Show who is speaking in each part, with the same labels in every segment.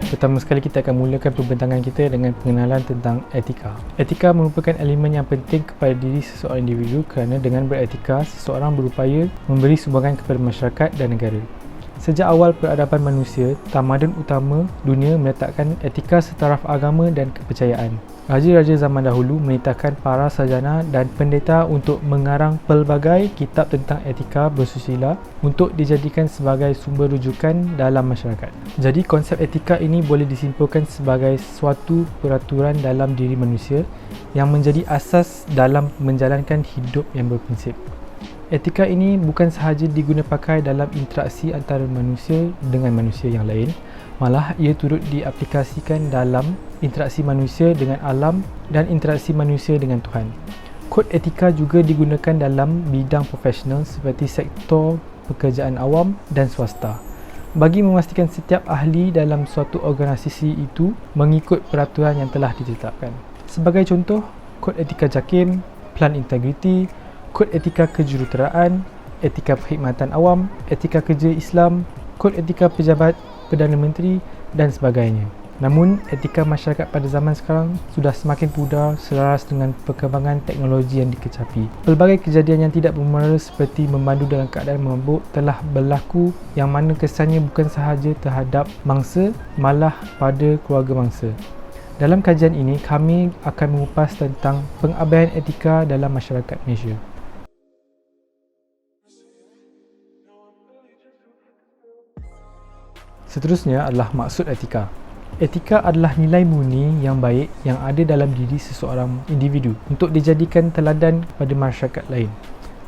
Speaker 1: Pertama sekali kita akan mulakan pembentangan kita dengan pengenalan tentang etika. Etika merupakan elemen yang penting kepada diri seseorang individu kerana dengan beretika, seseorang berupaya memberi sumbangan kepada masyarakat dan negara. Sejak awal peradaban manusia, tamadun utama dunia meletakkan etika setaraf agama dan kepercayaan. Raja-raja zaman dahulu menitahkan para sarjana dan pendeta untuk mengarang pelbagai kitab tentang etika bersusila untuk dijadikan sebagai sumber rujukan dalam masyarakat. Jadi konsep etika ini boleh disimpulkan sebagai suatu peraturan dalam diri manusia yang menjadi asas dalam menjalankan hidup yang berprinsip. Etika ini bukan sahaja diguna pakai dalam interaksi antara manusia dengan manusia yang lain, malah ia turut diaplikasikan dalam interaksi manusia dengan alam dan interaksi manusia dengan Tuhan. Kod etika juga digunakan dalam bidang profesional seperti sektor pekerjaan awam dan swasta, bagi memastikan setiap ahli dalam suatu organisasi itu mengikut peraturan yang telah ditetapkan. Sebagai contoh, kod etika JAKIM, plan integriti, kod etika kejuruteraan, etika perkhidmatan awam, etika kerja Islam, kod etika pejabat Perdana Menteri dan sebagainya. Namun, etika masyarakat pada zaman sekarang sudah semakin pudar selaras dengan perkembangan teknologi yang dikecapi. Pelbagai kejadian yang tidak bermoral seperti memandu dalam keadaan mabuk telah berlaku yang mana kesannya bukan sahaja terhadap mangsa, malah pada keluarga mangsa. Dalam kajian ini, kami akan mengupas tentang pengabaian etika dalam masyarakat Malaysia. Seterusnya adalah maksud etika. Etika adalah nilai murni yang baik yang ada dalam diri seseorang individu untuk dijadikan teladan kepada masyarakat lain.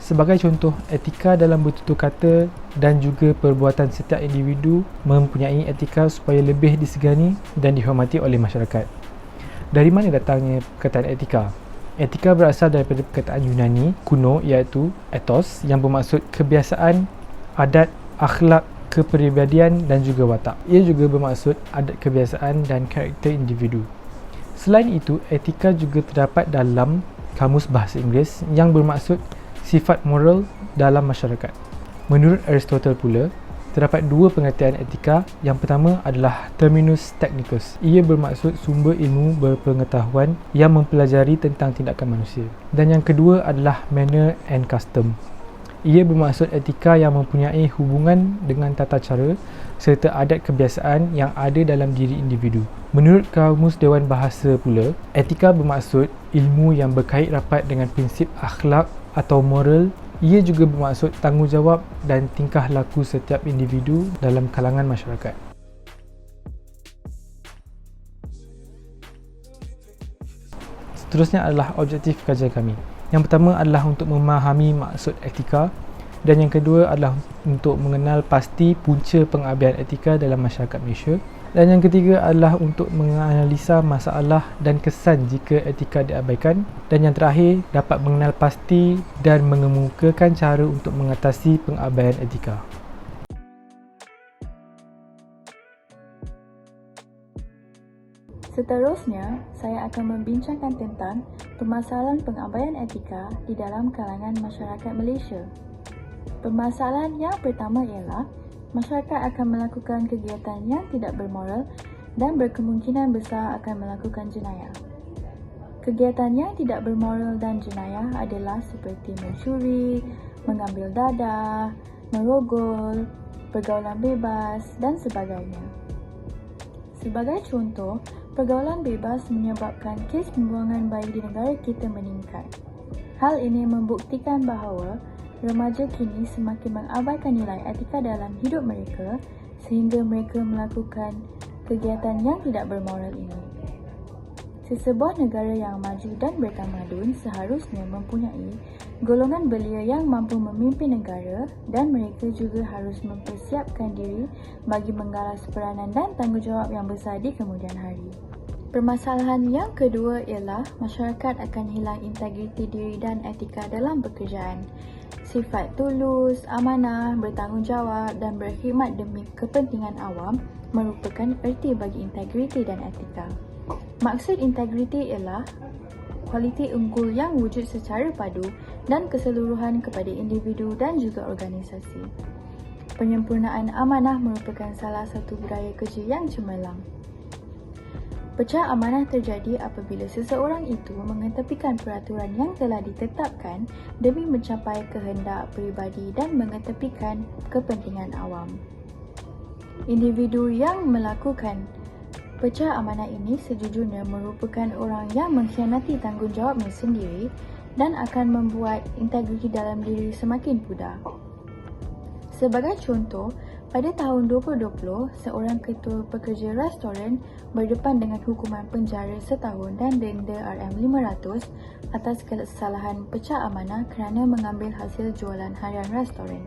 Speaker 1: Sebagai contoh, etika dalam bertutur kata dan juga perbuatan setiap individu mempunyai etika supaya lebih disegani dan dihormati oleh masyarakat. Dari mana datangnya perkataan etika? Etika berasal daripada perkataan Yunani kuno iaitu ethos yang bermaksud kebiasaan, adat, akhlak, kepribadian dan juga watak. Ia juga bermaksud adat kebiasaan dan karakter individu. Selain itu, etika juga terdapat dalam Kamus Bahasa Inggeris yang bermaksud sifat moral dalam masyarakat. Menurut Aristotle pula, terdapat dua pengertian etika. Yang pertama adalah terminus technicus. Ia bermaksud sumber ilmu berpengetahuan yang mempelajari tentang tindakan manusia. Dan yang kedua adalah manner and custom. Ia bermaksud etika yang mempunyai hubungan dengan tata cara serta adat kebiasaan yang ada dalam diri individu. Menurut Kamus Dewan Bahasa pula, etika bermaksud ilmu yang berkait rapat dengan prinsip akhlak atau moral. Ia juga bermaksud tanggungjawab dan tingkah laku setiap individu dalam kalangan masyarakat. Seterusnya adalah objektif kajian kami. Yang pertama adalah untuk memahami maksud etika dan yang kedua adalah untuk mengenal pasti punca pengabaian etika dalam masyarakat Malaysia dan yang ketiga adalah untuk menganalisa masalah dan kesan jika etika diabaikan dan yang terakhir dapat mengenal pasti dan mengemukakan cara untuk mengatasi pengabaian etika.
Speaker 2: Seterusnya, saya akan membincangkan tentang permasalahan pengabaian etika di dalam kalangan masyarakat Malaysia. Permasalahan yang pertama ialah masyarakat akan melakukan kegiatan yang tidak bermoral dan berkemungkinan besar akan melakukan jenayah. Kegiatan yang tidak bermoral dan jenayah adalah seperti mencuri, mengambil dadah, merogol, pergaulan bebas dan sebagainya. Sebagai contoh, pergaulan bebas menyebabkan kes pembuangan bayi di negara kita meningkat. Hal ini membuktikan bahawa remaja kini semakin mengabaikan nilai etika dalam hidup mereka sehingga mereka melakukan kegiatan yang tidak bermoral ini. Sesebuah negara yang maju dan bertamadun seharusnya mempunyai golongan belia yang mampu memimpin negara dan mereka juga harus mempersiapkan diri bagi menggalas peranan dan tanggungjawab yang besar di kemudian hari. Permasalahan yang kedua ialah masyarakat akan hilang integriti diri dan etika dalam pekerjaan. Sifat tulus, amanah, bertanggungjawab dan berkhidmat demi kepentingan awam merupakan erti bagi integriti dan etika. Maksud integriti ialah kualiti unggul yang wujud secara padu dan keseluruhan kepada individu dan juga organisasi. Penyempurnaan amanah merupakan salah satu budaya kerja yang cemerlang. Pecah amanah terjadi apabila seseorang itu mengetepikan peraturan yang telah ditetapkan demi mencapai kehendak peribadi dan mengetepikan kepentingan awam. Individu yang melakukan pecah amanah ini sejujurnya merupakan orang yang mengkhianati tanggungjawabnya sendiri dan akan membuat integriti dalam diri semakin pudar. Sebagai contoh, pada tahun 2020, seorang ketua pekerja restoran berdepan dengan hukuman penjara setahun dan denda RM500 atas kesalahan pecah amanah kerana mengambil hasil jualan harian restoran.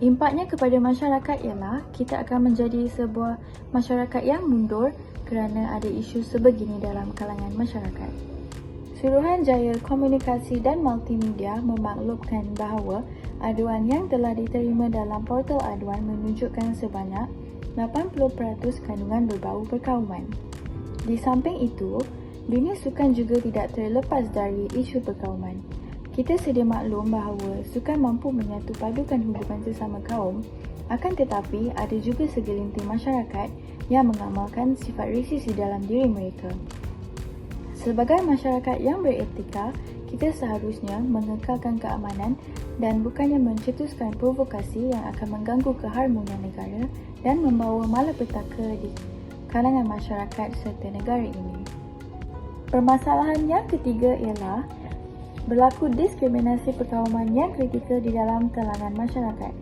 Speaker 2: Impaknya kepada masyarakat ialah kita akan menjadi sebuah masyarakat yang mundur kerana ada isu sebegini dalam kalangan masyarakat. Suruhanjaya Komunikasi dan Multimedia memaklumkan bahawa aduan yang telah diterima dalam portal aduan menunjukkan sebanyak 80% kandungan berbau perkauman. Di samping itu, dunia sukan juga tidak terlepas dari isu perkauman. Kita sedia maklum bahawa sukan mampu menyatu padukan hubungan sesama kaum, akan tetapi ada juga segelintir masyarakat yang mengamalkan sifat resis di dalam diri mereka. Sebagai masyarakat yang beretika, kita seharusnya mengekalkan keamanan dan bukannya mencetuskan provokasi yang akan mengganggu keharmonian negara dan membawa malapetaka di kalangan masyarakat serta negara ini. Permasalahan yang ketiga ialah berlaku diskriminasi perkauman yang kritikal di dalam kalangan masyarakat.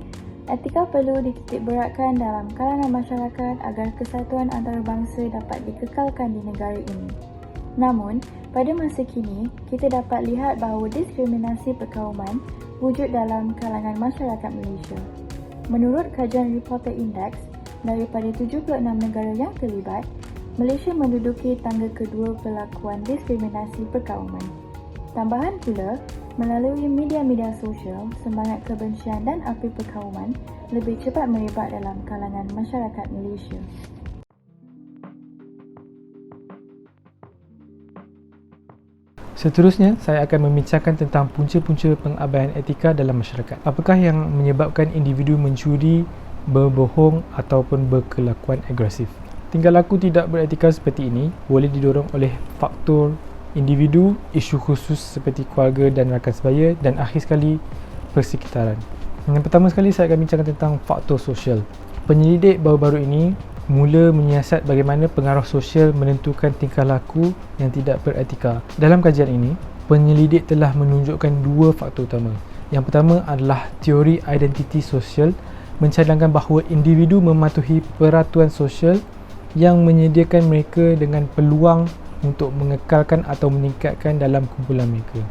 Speaker 2: Etika perlu dititikberatkan dalam kalangan masyarakat agar kesatuan antarabangsa dapat dikekalkan di negara ini. Namun, pada masa kini, kita dapat lihat bahawa diskriminasi perkauman wujud dalam kalangan masyarakat Malaysia. Menurut kajian Reporter Index, daripada 76 negara yang terlibat, Malaysia menduduki tangga kedua pelakuan diskriminasi perkauman. Tambahan pula, melalui media-media sosial, semangat kebencian dan api perkauman lebih cepat merebak dalam kalangan masyarakat Malaysia.
Speaker 1: Seterusnya, saya akan membincangkan tentang punca-punca pengabaian etika dalam masyarakat. Apakah yang menyebabkan individu mencuri, berbohong ataupun berkelakuan agresif? Tingkah laku tidak beretika seperti ini boleh didorong oleh faktor individu, isu khusus seperti keluarga dan rakan sebaya dan akhir sekali persekitaran. Yang pertama sekali saya akan bincangkan tentang faktor sosial. Penyelidik baru-baru ini mula menyiasat bagaimana pengaruh sosial menentukan tingkah laku yang tidak beretika. Dalam kajian ini, penyelidik telah menunjukkan dua faktor utama. Yang pertama adalah teori identiti sosial, mencadangkan bahawa individu mematuhi peraturan sosial yang menyediakan mereka dengan peluang untuk mengekalkan atau meningkatkan dalam kumpulan mereka.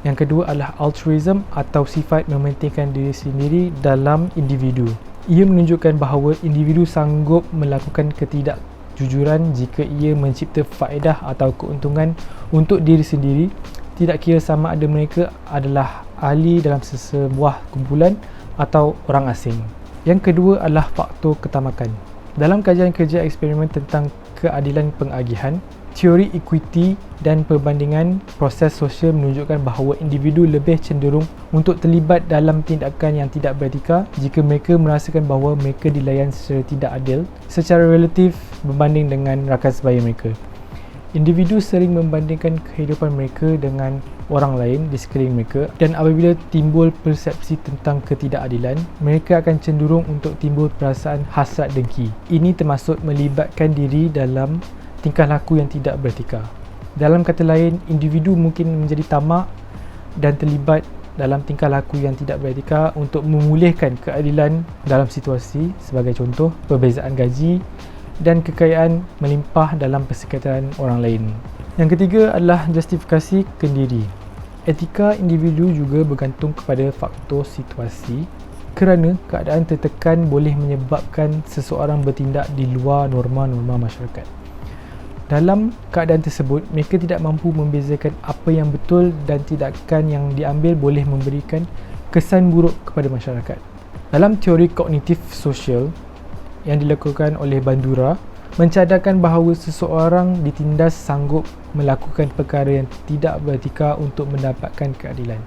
Speaker 1: Yang kedua adalah altruism atau sifat mementingkan diri sendiri dalam individu. Ia menunjukkan bahawa individu sanggup melakukan ketidakjujuran jika ia mencipta faedah atau keuntungan untuk diri sendiri, tidak kira sama ada mereka adalah ahli dalam sesebuah kumpulan atau orang asing. Yang kedua adalah faktor ketamakan. Dalam kajian kerja eksperimen tentang keadilan pengagihan, teori equity dan perbandingan proses sosial menunjukkan bahawa individu lebih cenderung untuk terlibat dalam tindakan yang tidak beretika jika mereka merasakan bahawa mereka dilayan secara tidak adil secara relatif berbanding dengan rakan sebaya mereka. Individu sering membandingkan kehidupan mereka dengan orang lain di sekeliling mereka dan apabila timbul persepsi tentang ketidakadilan, mereka akan cenderung untuk timbul perasaan hasrat dengki. Ini termasuk melibatkan diri dalam tingkah laku yang tidak beretika. Dalam kata lain, individu mungkin menjadi tamak dan terlibat dalam tingkah laku yang tidak beretika untuk memulihkan keadilan dalam situasi, sebagai contoh perbezaan gaji dan kekayaan melimpah dalam persekitaran orang lain. Yang ketiga adalah justifikasi kendiri. Etika individu juga bergantung kepada faktor situasi kerana keadaan tertekan boleh menyebabkan seseorang bertindak di luar norma-norma masyarakat. Dalam keadaan tersebut, mereka tidak mampu membezakan apa yang betul dan tindakan yang diambil boleh memberikan kesan buruk kepada masyarakat. Dalam teori kognitif sosial yang dilakukan oleh Bandura, mencadangkan bahawa seseorang ditindas sanggup melakukan perkara yang tidak beretika untuk mendapatkan keadilan.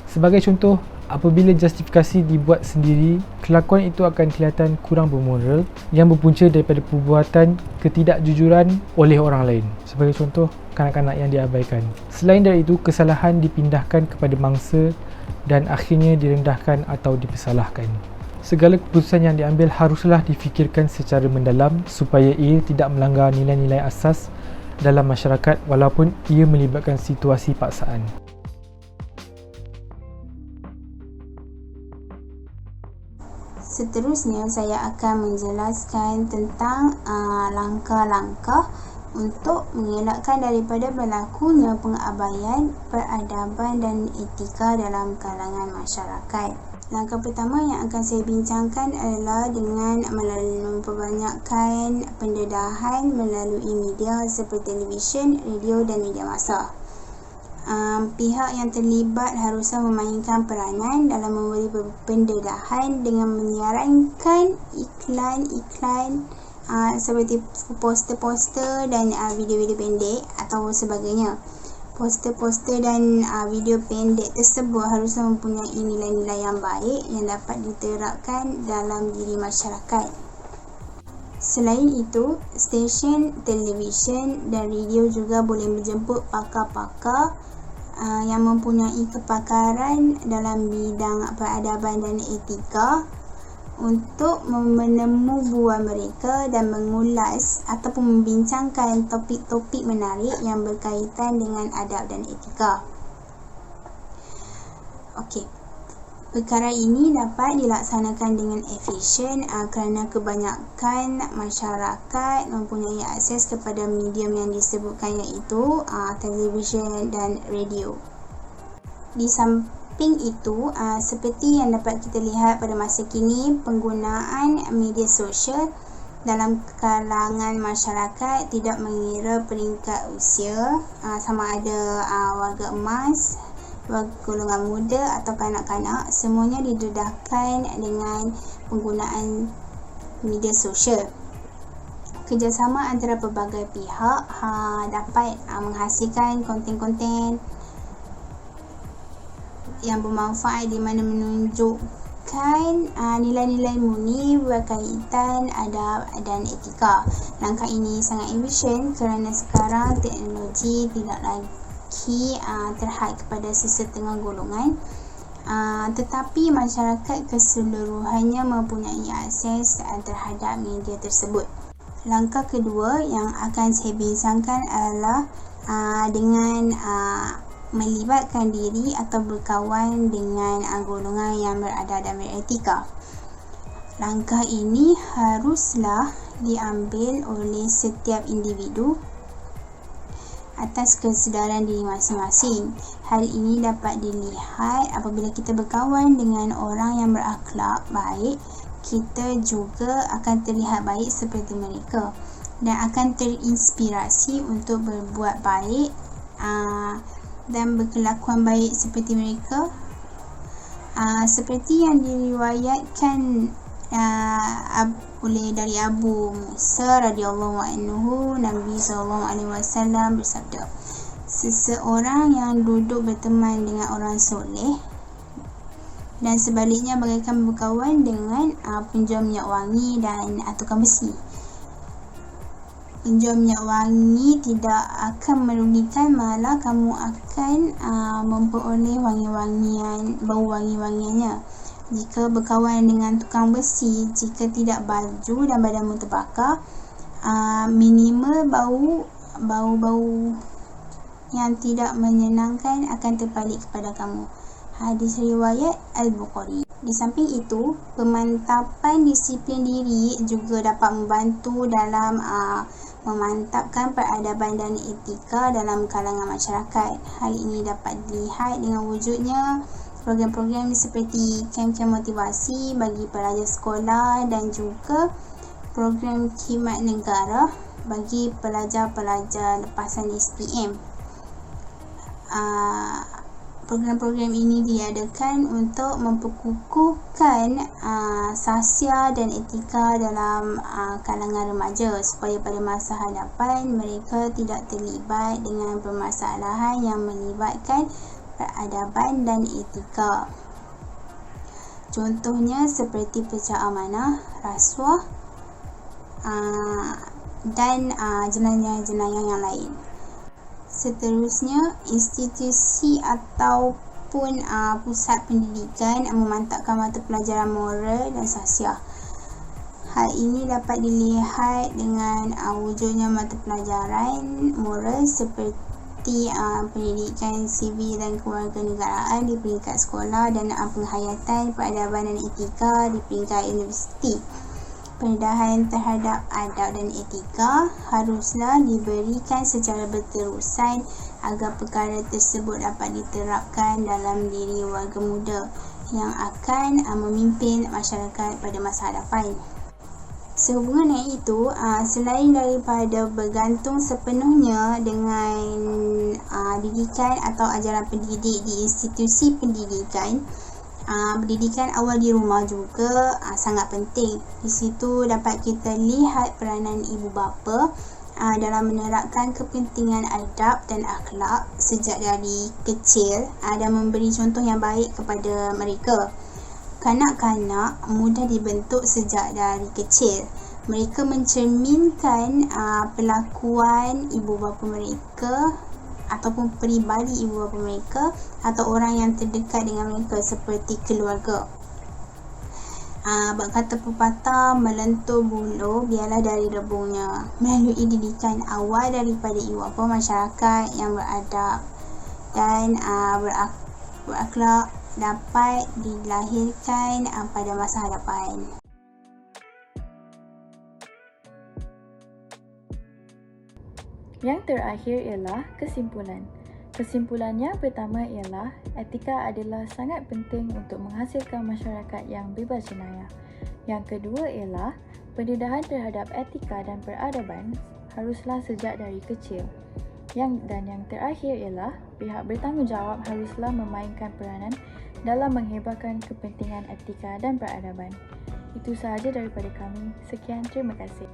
Speaker 1: Sebagai contoh, Apabila justifikasi dibuat sendiri, kelakuan itu akan kelihatan kurang bermoral yang berpunca daripada perbuatan ketidakjujuran oleh orang lain. Sebagai contoh, kanak-kanak yang diabaikan. Selain dari itu, kesalahan dipindahkan kepada mangsa dan akhirnya direndahkan atau dipersalahkan. Segala keputusan yang diambil haruslah difikirkan secara mendalam supaya ia tidak melanggar nilai-nilai asas dalam masyarakat walaupun ia melibatkan situasi paksaan.
Speaker 3: Seterusnya, saya akan menjelaskan tentang langkah-langkah untuk mengelakkan daripada berlakunya pengabaian peradaban dan etika dalam kalangan masyarakat. Langkah pertama yang akan saya bincangkan adalah dengan memperbanyakkan pendedahan melalui media seperti televisyen, radio dan media massa. Pihak yang terlibat haruslah memainkan peranan dalam memberi pendedahan dengan menyiarankan iklan-iklan seperti poster-poster dan video-video pendek atau sebagainya. Poster-poster dan video pendek tersebut haruslah mempunyai nilai-nilai yang baik yang dapat diterapkan dalam diri masyarakat. Selain itu, stesen televisyen dan radio juga boleh menjemput pakar-pakar yang mempunyai kepakaran dalam bidang peradaban dan etika untuk menemu buah mereka dan mengulas ataupun membincangkan topik-topik menarik yang berkaitan dengan adab dan etika. Okey. Perkara ini dapat dilaksanakan dengan efisien kerana kebanyakan masyarakat mempunyai akses kepada medium yang disebutkan iaitu televisyen dan radio. Di samping itu, seperti yang dapat kita lihat pada masa kini, penggunaan media sosial dalam kalangan masyarakat tidak mengira peringkat usia, sama ada warga emas, golongan muda atau kanak-kanak, semuanya didedahkan dengan penggunaan media sosial. Kerjasama antara pelbagai pihak dapat menghasilkan konten-konten yang bermanfaat di mana menunjukkan nilai-nilai murni berkaitan adab dan etika. Langkah ini sangat efisien kerana sekarang teknologi tidak lagi terhad kepada sesetengah golongan, tetapi masyarakat keseluruhannya mempunyai akses terhadap media tersebut. Langkah kedua yang akan saya bincangkan adalah dengan melibatkan diri atau berkawan dengan golongan yang beradab dan beretika. Langkah ini haruslah diambil oleh setiap individu atas kesedaran diri masing-masing. Hal ini dapat dilihat apabila kita berkawan dengan orang yang berakhlak baik, kita juga akan terlihat baik seperti mereka dan akan terinspirasi untuk berbuat baik dan berkelakuan baik seperti mereka. Seperti yang diriwayatkan oleh dari Abu Musa radhiyallahu anhu, Nabi SAW bersabda, seseorang yang duduk berteman dengan orang soleh dan sebaliknya bagaikan berkawan dengan penjual minyak wangi dan tukang besi. Penjual minyak wangi tidak akan merugikan, malah kamu akan memperoleh bau wangi-wangiannya. Jika berkawan dengan tukang besi, jika tidak baju dan badanmu terbakar, minimal bau yang tidak menyenangkan akan terbalik kepada kamu. Hadis riwayat Al-Bukhari. Di samping itu, pemantapan disiplin diri juga dapat membantu dalam memantapkan peradaban dan etika dalam kalangan masyarakat. Hal ini dapat dilihat dengan wujudnya program-program seperti kem-kem motivasi bagi pelajar sekolah dan juga program khidmat negara bagi pelajar-pelajar lepasan SPM. Program-program ini diadakan untuk memperkukuhkan sahsia dan etika dalam kalangan remaja supaya pada masa hadapan mereka tidak terlibat dengan permasalahan yang melibatkan peradaban dan etika. Contohnya seperti pecah amanah, rasuah dan jenayah-jenayah yang lain. Seterusnya, institusi ataupun pusat pendidikan memantapkan mata pelajaran moral dan sosial. Hal ini dapat dilihat dengan wujudnya mata pelajaran moral seperti pendidikan sivil dan kewarganegaraan di peringkat sekolah dan penghayatan peradaban dan etika di peringkat universiti. Pendedahan terhadap adab dan etika haruslah diberikan secara berterusan agar perkara tersebut dapat diterapkan dalam diri warga muda yang akan memimpin masyarakat pada masa hadapan. Sehubungan dengan itu, selain daripada bergantung sepenuhnya dengan didikan atau ajaran pendidik di institusi pendidikan, pendidikan awal di rumah juga sangat penting. Di situ dapat kita lihat peranan ibu bapa dalam menerapkan kepentingan adab dan akhlak sejak dari kecil dan memberi contoh yang baik kepada mereka. Kanak-kanak mudah dibentuk sejak dari kecil. Mereka mencerminkan pelakuan ibu bapa mereka ataupun peribadi ibu bapa mereka atau orang yang terdekat dengan mereka seperti keluarga. Berkata pepatah, melentur bulu biarlah dari rebungnya. Melalui didikan awal daripada ibu bapa, masyarakat yang beradab dan berakhlak dapat dilahirkan pada masa hadapan.
Speaker 2: Yang terakhir ialah kesimpulan. Kesimpulan yang pertama ialah etika adalah sangat penting untuk menghasilkan masyarakat yang bebas jenayah. Yang kedua ialah pendedahan terhadap etika dan peradaban haruslah sejak dari kecil. Yang terakhir ialah pihak bertanggungjawab haruslah memainkan peranan dalam menghebahkan kepentingan etika dan peradaban. Itu sahaja daripada kami. Sekian, terima kasih.